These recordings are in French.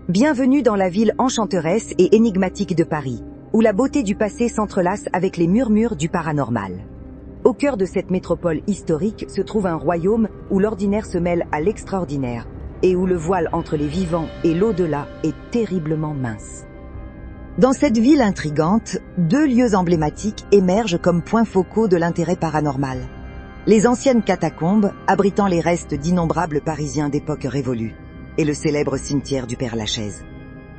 Bienvenue dans la ville enchanteresse et énigmatique de Paris, où la beauté du passé s'entrelace avec les murmures du paranormal. Au cœur de cette métropole historique se trouve un royaume où l'ordinaire se mêle à l'extraordinaire, et où le voile entre les vivants et l'au-delà est terriblement mince. Dans cette ville intrigante, deux lieux emblématiques émergent comme points focaux de l'intérêt paranormal. Les anciennes catacombes, abritant les restes d'innombrables Parisiens d'époque révolue, et le célèbre cimetière du Père-Lachaise.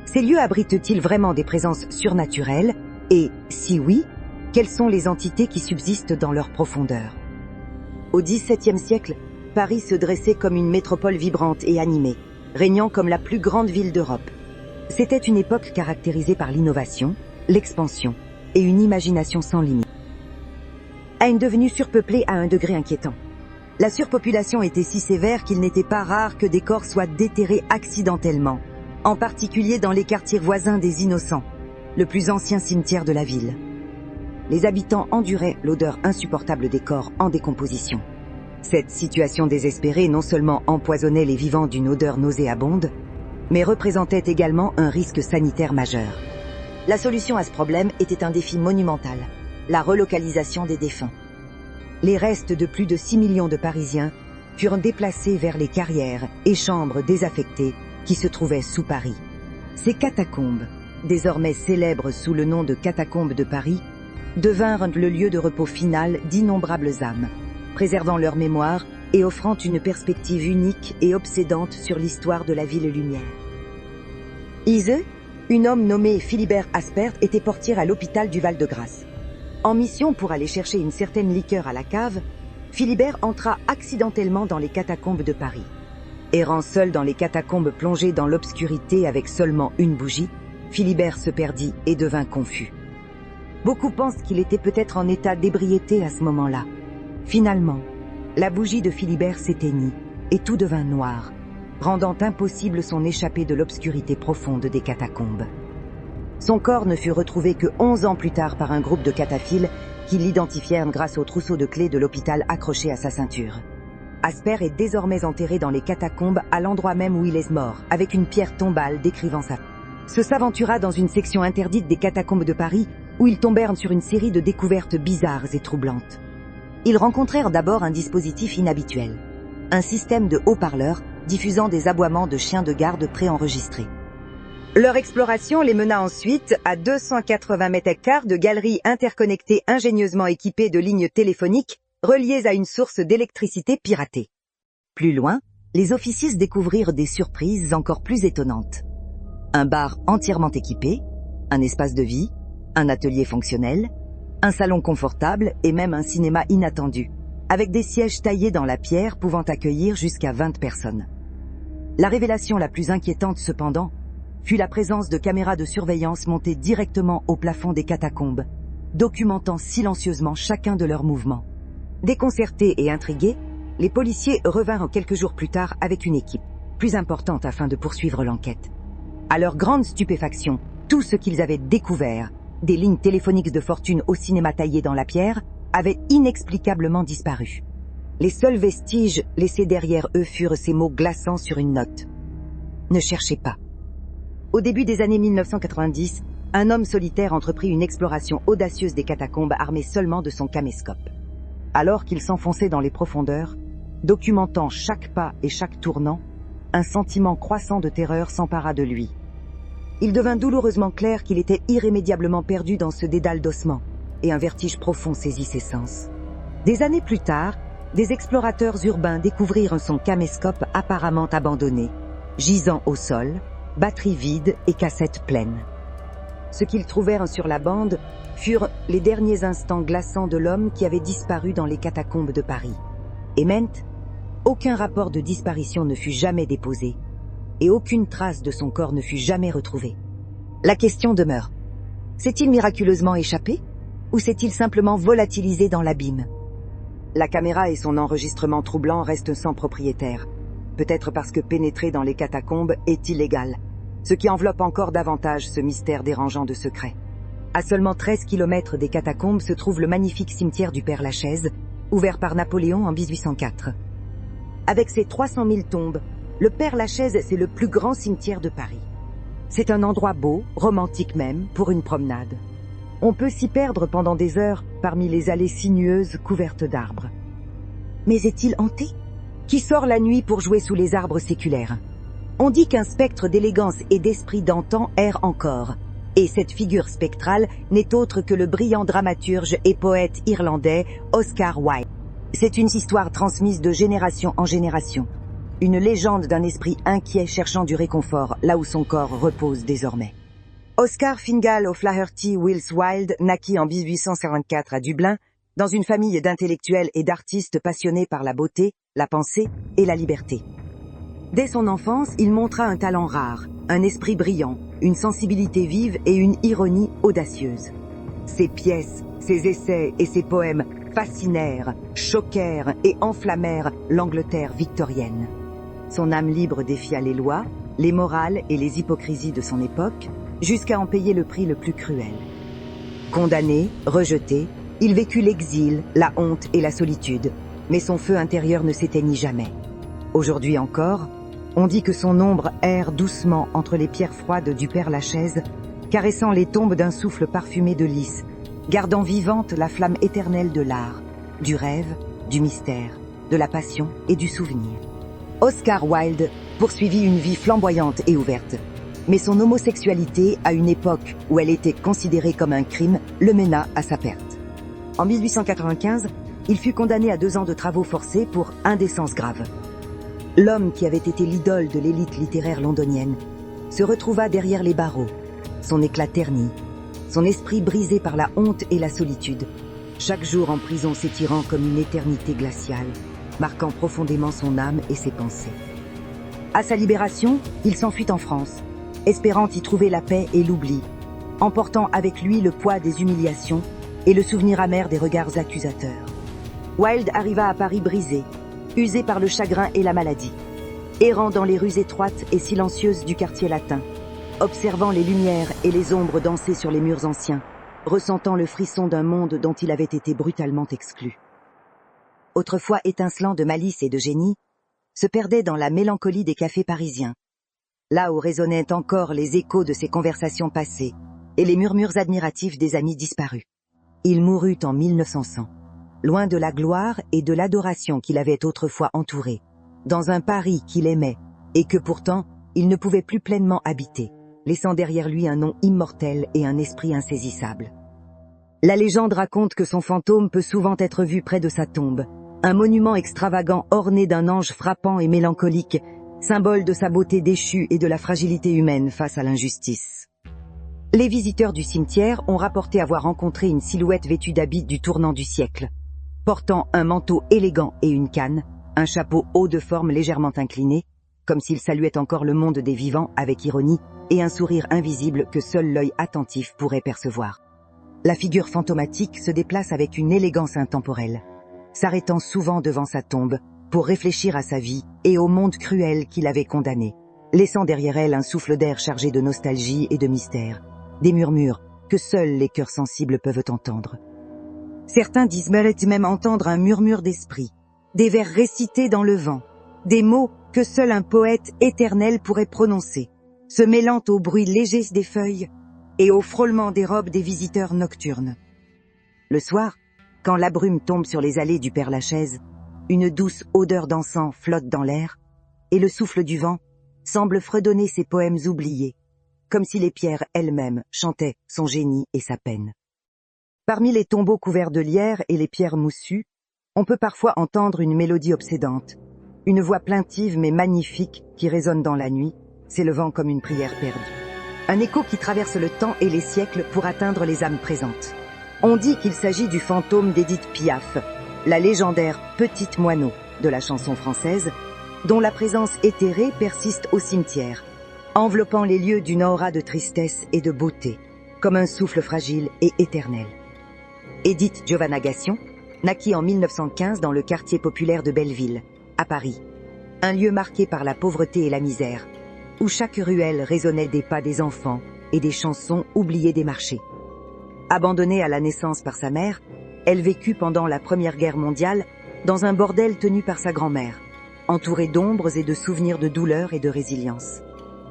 Ces lieux abritent-ils vraiment des présences surnaturelles? Et, si oui, quelles sont les entités qui subsistent dans leur profondeur? Au XVIIe siècle, Paris se dressait comme une métropole vibrante et animée, régnant comme la plus grande ville d'Europe. C'était une époque caractérisée par l'innovation, l'expansion et une imagination sans limite. À une devenue surpeuplée à un degré inquiétant. La surpopulation était si sévère qu'il n'était pas rare que des corps soient déterrés accidentellement, en particulier dans les quartiers voisins des Innocents, le plus ancien cimetière de la ville. Les habitants enduraient l'odeur insupportable des corps en décomposition. Cette situation désespérée non seulement empoisonnait les vivants d'une odeur nauséabonde, mais représentait également un risque sanitaire majeur. La solution à ce problème était un défi monumental, la relocalisation des défunts. Les restes de plus de 6 millions de Parisiens furent déplacés vers les carrières et chambres désaffectées qui se trouvaient sous Paris. Ces catacombes, désormais célèbres sous le nom de catacombes de Paris, devinrent le lieu de repos final d'innombrables âmes, préservant leur mémoire et offrant une perspective unique et obsédante sur l'histoire de la ville lumière. Ise, un homme nommé Philibert Aspert, était portier à l'hôpital du Val-de-Grâce. En mission pour aller chercher une certaine liqueur à la cave, Philibert entra accidentellement dans les catacombes de Paris. Errant seul dans les catacombes plongées dans l'obscurité avec seulement une bougie, Philibert se perdit et devint confus. Beaucoup pensent qu'il était peut-être en état d'ébriété à ce moment-là. Finalement, la bougie de Philibert s'éteignit et tout devint noir, rendant impossible son échappée de l'obscurité profonde des catacombes. Son corps ne fut retrouvé que 11 ans plus tard par un groupe de cataphiles qui l'identifièrent grâce au trousseau de clés de l'hôpital accroché à sa ceinture. Aspert est désormais enterré dans les catacombes à l'endroit même où il est mort, avec une pierre tombale décrivant sa... Se s'aventura dans une section interdite des catacombes de Paris où ils tombèrent sur une série de découvertes bizarres et troublantes. Ils rencontrèrent d'abord un dispositif inhabituel, un système de haut-parleurs diffusant des aboiements de chiens de garde préenregistrés. Leur exploration les mena ensuite à 280 mètres carrés de galeries interconnectées ingénieusement équipées de lignes téléphoniques reliées à une source d'électricité piratée. Plus loin, les officiers découvrirent des surprises encore plus étonnantes. Un bar entièrement équipé, un espace de vie, un atelier fonctionnel, un salon confortable et même un cinéma inattendu, avec des sièges taillés dans la pierre pouvant accueillir jusqu'à 20 personnes. La révélation la plus inquiétante cependant fut la présence de caméras de surveillance montées directement au plafond des catacombes, documentant silencieusement chacun de leurs mouvements. Déconcertés et intrigués, les policiers revinrent quelques jours plus tard avec une équipe, plus importante afin de poursuivre l'enquête. À leur grande stupéfaction, tout ce qu'ils avaient découvert, des lignes téléphoniques de fortune au cinéma taillé dans la pierre, avait inexplicablement disparu. Les seuls vestiges laissés derrière eux furent ces mots glaçants sur une note. « Ne cherchez pas ». Au début des années 1990, un homme solitaire entreprit une exploration audacieuse des catacombes armé seulement de son caméscope. Alors qu'il s'enfonçait dans les profondeurs, documentant chaque pas et chaque tournant, un sentiment croissant de terreur s'empara de lui. Il devint douloureusement clair qu'il était irrémédiablement perdu dans ce dédale d'ossements, et un vertige profond saisit ses sens. Des années plus tard, des explorateurs urbains découvrirent son caméscope apparemment abandonné, gisant au sol, batterie vide et cassette pleine. Ce qu'ils trouvèrent sur la bande furent les derniers instants glaçants de l'homme qui avait disparu dans les catacombes de Paris. Et maintenant, aucun rapport de disparition ne fut jamais déposé, et aucune trace de son corps ne fut jamais retrouvée. La question demeure. S'est-il miraculeusement échappé, ou s'est-il simplement volatilisé dans l'abîme? La caméra et son enregistrement troublant restent sans propriétaire, peut-être parce que pénétrer dans les catacombes est illégal, ce qui enveloppe encore davantage ce mystère dérangeant de secret. À seulement 13 km des catacombes se trouve le magnifique cimetière du Père-Lachaise, ouvert par Napoléon en 1804. Avec ses 300 000 tombes, le Père-Lachaise, c'est le plus grand cimetière de Paris. C'est un endroit beau, romantique même, pour une promenade. On peut s'y perdre pendant des heures parmi les allées sinueuses couvertes d'arbres. Mais est-il hanté? Qui sort la nuit pour jouer sous les arbres séculaires? On dit qu'un spectre d'élégance et d'esprit d'antan erre encore, et cette figure spectrale n'est autre que le brillant dramaturge et poète irlandais Oscar Wilde. C'est une histoire transmise de génération en génération, une légende d'un esprit inquiet cherchant du réconfort là où son corps repose désormais. Oscar Fingal O'Flaherty Wills Wilde naquit en 1854 à Dublin, dans une famille d'intellectuels et d'artistes passionnés par la beauté, la pensée et la liberté. Dès son enfance, il montra un talent rare, un esprit brillant, une sensibilité vive et une ironie audacieuse. Ses pièces, ses essais et ses poèmes fascinèrent, choquèrent et enflammèrent l'Angleterre victorienne. Son âme libre défia les lois, les morales et les hypocrisies de son époque, jusqu'à en payer le prix le plus cruel. Condamné, rejeté, il vécut l'exil, la honte et la solitude, mais son feu intérieur ne s'éteignit jamais. Aujourd'hui encore, on dit que son ombre erre doucement entre les pierres froides du Père-Lachaise, caressant les tombes d'un souffle parfumé de lys, gardant vivante la flamme éternelle de l'art, du rêve, du mystère, de la passion et du souvenir. Oscar Wilde poursuivit une vie flamboyante et ouverte, mais son homosexualité, à une époque où elle était considérée comme un crime, le mena à sa perte. En 1895, il fut condamné à 2 ans de travaux forcés pour indécence grave. L'homme qui avait été l'idole de l'élite littéraire londonienne se retrouva derrière les barreaux, son éclat terni, son esprit brisé par la honte et la solitude, chaque jour en prison s'étirant comme une éternité glaciale, marquant profondément son âme et ses pensées. À sa libération, il s'enfuit en France, espérant y trouver la paix et l'oubli, emportant avec lui le poids des humiliations et le souvenir amer des regards accusateurs. Wilde arriva à Paris brisé, usé par le chagrin et la maladie, errant dans les rues étroites et silencieuses du quartier latin, observant les lumières et les ombres danser sur les murs anciens, ressentant le frisson d'un monde dont il avait été brutalement exclu. Autrefois étincelant de malice et de génie, se perdait dans la mélancolie des cafés parisiens, là où résonnaient encore les échos de ses conversations passées et les murmures admiratifs des amis disparus. Il mourut en 1900, loin de la gloire et de l'adoration qu'il avait autrefois entouré, dans un Paris qu'il aimait et que pourtant il ne pouvait plus pleinement habiter, laissant derrière lui un nom immortel et un esprit insaisissable. La légende raconte que son fantôme peut souvent être vu près de sa tombe, un monument extravagant orné d'un ange frappant et mélancolique, symbole de sa beauté déchue et de la fragilité humaine face à l'injustice. Les visiteurs du cimetière ont rapporté avoir rencontré une silhouette vêtue d'habits du tournant du siècle, portant un manteau élégant et une canne, un chapeau haut de forme légèrement incliné, comme s'il saluait encore le monde des vivants avec ironie, et un sourire invisible que seul l'œil attentif pourrait percevoir. La figure fantomatique se déplace avec une élégance intemporelle, s'arrêtant souvent devant sa tombe pour réfléchir à sa vie et au monde cruel qui l'avait condamnée, laissant derrière elle un souffle d'air chargé de nostalgie et de mystère, des murmures que seuls les cœurs sensibles peuvent entendre. Certains disent même entendre un murmure d'esprit, des vers récités dans le vent, des mots que seul un poète éternel pourrait prononcer, se mêlant au bruit léger des feuilles et au frôlement des robes des visiteurs nocturnes. Le soir, quand la brume tombe sur les allées du Père-Lachaise, une douce odeur d'encens flotte dans l'air, et le souffle du vent semble fredonner ses poèmes oubliés, comme si les pierres elles-mêmes chantaient son génie et sa peine. Parmi les tombeaux couverts de lierre et les pierres moussues, on peut parfois entendre une mélodie obsédante, une voix plaintive mais magnifique qui résonne dans la nuit, s'élevant comme une prière perdue. Un écho qui traverse le temps et les siècles pour atteindre les âmes présentes. On dit qu'il s'agit du fantôme d'Édith Piaf, la légendaire petite moineau de la chanson française, dont la présence éthérée persiste au cimetière, enveloppant les lieux d'une aura de tristesse et de beauté, comme un souffle fragile et éternel. Édith Giovanna Gassion naquit en 1915 dans le quartier populaire de Belleville, à Paris, un lieu marqué par la pauvreté et la misère, où chaque ruelle résonnait des pas des enfants et des chansons oubliées des marchés. Abandonnée à la naissance par sa mère, elle vécut pendant la Première Guerre mondiale dans un bordel tenu par sa grand-mère, entourée d'ombres et de souvenirs de douleur et de résilience.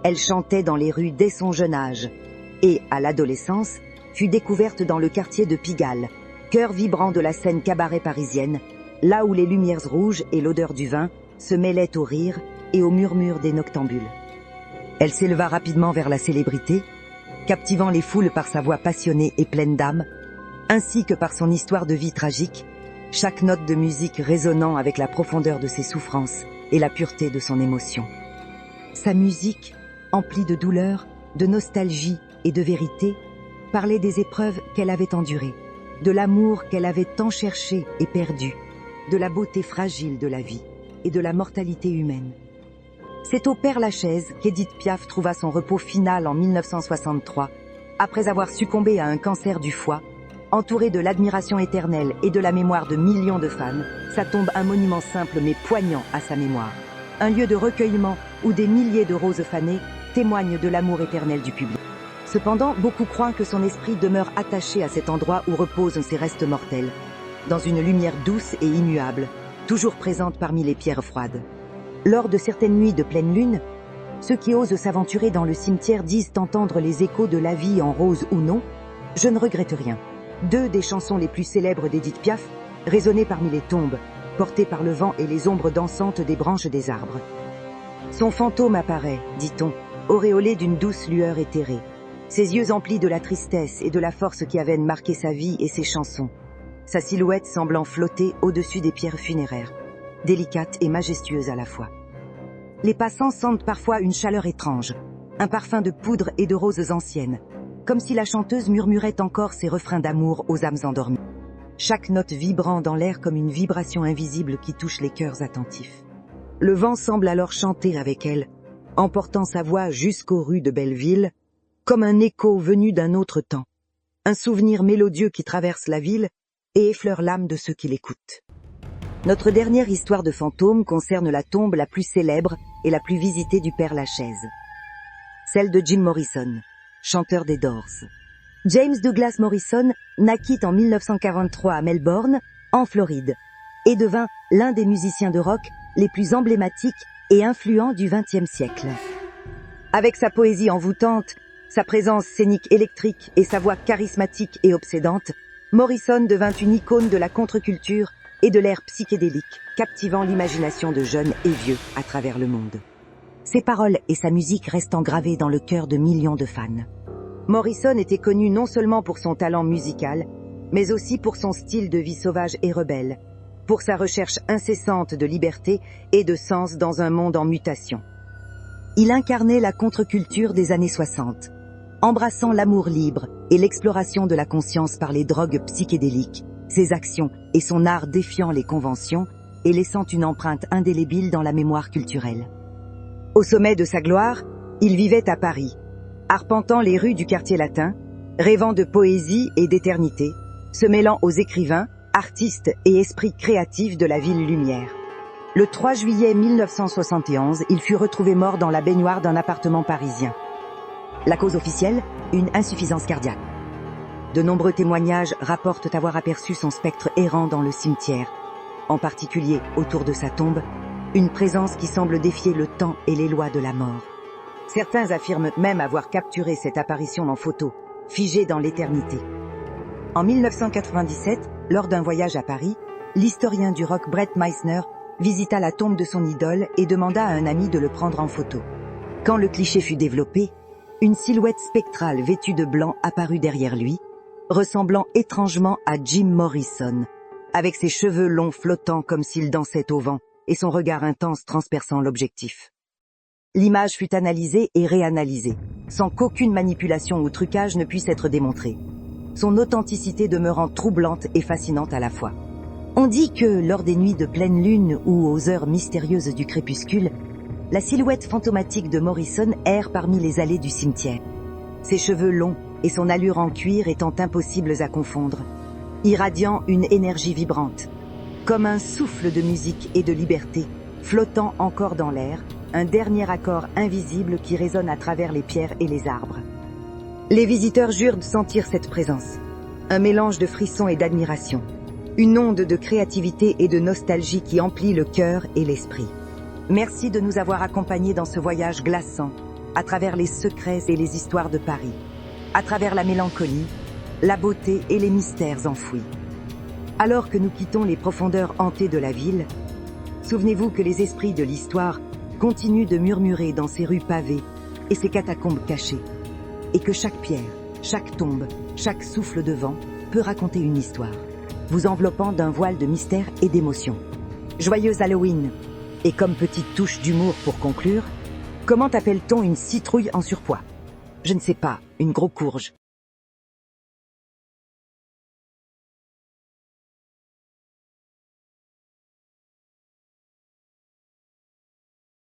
Elle chantait dans les rues dès son jeune âge et, à l'adolescence, fut découverte dans le quartier de Pigalle, cœur vibrant de la scène cabaret parisienne, là où les lumières rouges et l'odeur du vin se mêlaient au rire et au murmure des noctambules. Elle s'éleva rapidement vers la célébrité, captivant les foules par sa voix passionnée et pleine d'âme, ainsi que par son histoire de vie tragique, chaque note de musique résonnant avec la profondeur de ses souffrances et la pureté de son émotion. Sa musique, emplie de douleur, de nostalgie et de vérité, parlait des épreuves qu'elle avait endurées, de l'amour qu'elle avait tant cherché et perdu, de la beauté fragile de la vie et de la mortalité humaine. C'est au Père-Lachaise qu'Édith Piaf trouva son repos final en 1963, après avoir succombé à un cancer du foie. Entourée de l'admiration éternelle et de la mémoire de millions de fans, sa tombe un monument simple mais poignant à sa mémoire. Un lieu de recueillement où des milliers de roses fanées témoignent de l'amour éternel du public. Cependant, beaucoup croient que son esprit demeure attaché à cet endroit où reposent ses restes mortels, dans une lumière douce et immuable, toujours présente parmi les pierres froides. Lors de certaines nuits de pleine lune, ceux qui osent s'aventurer dans le cimetière disent entendre les échos de la vie en rose ou non. Je ne regrette rien. 2 des chansons les plus célèbres d'Édith Piaf résonnaient parmi les tombes, portées par le vent et les ombres dansantes des branches des arbres. Son fantôme apparaît, dit-on, auréolé d'une douce lueur éthérée, ses yeux emplis de la tristesse et de la force qui avaient marqué sa vie et ses chansons, sa silhouette semblant flotter au-dessus des pierres funéraires, délicate et majestueuse à la fois. Les passants sentent parfois une chaleur étrange, un parfum de poudre et de roses anciennes, comme si la chanteuse murmurait encore ses refrains d'amour aux âmes endormies. Chaque note vibrant dans l'air comme une vibration invisible qui touche les cœurs attentifs. Le vent semble alors chanter avec elle, emportant sa voix jusqu'aux rues de Belleville, comme un écho venu d'un autre temps, un souvenir mélodieux qui traverse la ville et effleure l'âme de ceux qui l'écoutent. Notre dernière histoire de fantôme concerne la tombe la plus célèbre et la plus visitée du Père-Lachaise, celle de Jim Morrison, chanteur des Doors. James Douglas Morrison naquit en 1943 à Melbourne, en Floride, et devint l'un des musiciens de rock les plus emblématiques et influents du XXe siècle. Avec sa poésie envoûtante, sa présence scénique électrique et sa voix charismatique et obsédante, Morrison devint une icône de la contre-culture et de l'ère psychédélique, captivant l'imagination de jeunes et vieux à travers le monde. Ses paroles et sa musique restent engravées dans le cœur de millions de fans. Morrison était connu non seulement pour son talent musical, mais aussi pour son style de vie sauvage et rebelle, pour sa recherche incessante de liberté et de sens dans un monde en mutation. Il incarnait la contre-culture des années 60, embrassant l'amour libre et l'exploration de la conscience par les drogues psychédéliques, ses actions et son art défiant les conventions et laissant une empreinte indélébile dans la mémoire culturelle. Au sommet de sa gloire, il vivait à Paris, arpentant les rues du quartier latin, rêvant de poésie et d'éternité, se mêlant aux écrivains, artistes et esprits créatifs de la ville lumière. Le 3 juillet 1971, il fut retrouvé mort dans la baignoire d'un appartement parisien. La cause officielle, une insuffisance cardiaque. De nombreux témoignages rapportent avoir aperçu son spectre errant dans le cimetière, en particulier autour de sa tombe, une présence qui semble défier le temps et les lois de la mort. Certains affirment même avoir capturé cette apparition en photo, figée dans l'éternité. En 1997, lors d'un voyage à Paris, l'historien du rock Brett Meisner visita la tombe de son idole et demanda à un ami de le prendre en photo. Quand le cliché fut développé, une silhouette spectrale vêtue de blanc apparut derrière lui, ressemblant étrangement à Jim Morrison, avec ses cheveux longs flottant comme s'il dansait au vent et son regard intense transperçant l'objectif. L'image fut analysée et réanalysée, sans qu'aucune manipulation ou trucage ne puisse être démontrée, son authenticité demeurant troublante et fascinante à la fois. On dit que, lors des nuits de pleine lune ou aux heures mystérieuses du crépuscule, la silhouette fantomatique de Morrison erre parmi les allées du cimetière, ses cheveux longs et son allure en cuir étant impossibles à confondre, irradiant une énergie vibrante, comme un souffle de musique et de liberté, flottant encore dans l'air, un dernier accord invisible qui résonne à travers les pierres et les arbres. Les visiteurs jurent de sentir cette présence, un mélange de frissons et d'admiration, une onde de créativité et de nostalgie qui emplit le cœur et l'esprit. Merci de nous avoir accompagnés dans ce voyage glaçant, à travers les secrets et les histoires de Paris, à travers la mélancolie, la beauté et les mystères enfouis. Alors que nous quittons les profondeurs hantées de la ville, souvenez-vous que les esprits de l'histoire continuent de murmurer dans ces rues pavées et ces catacombes cachées, et que chaque pierre, chaque tombe, chaque souffle de vent peut raconter une histoire, vous enveloppant d'un voile de mystère et d'émotion. Joyeux Halloween! Et comme petite touche d'humour pour conclure, comment appelle-t-on une citrouille en surpoids? Je ne sais pas, une grosse courge.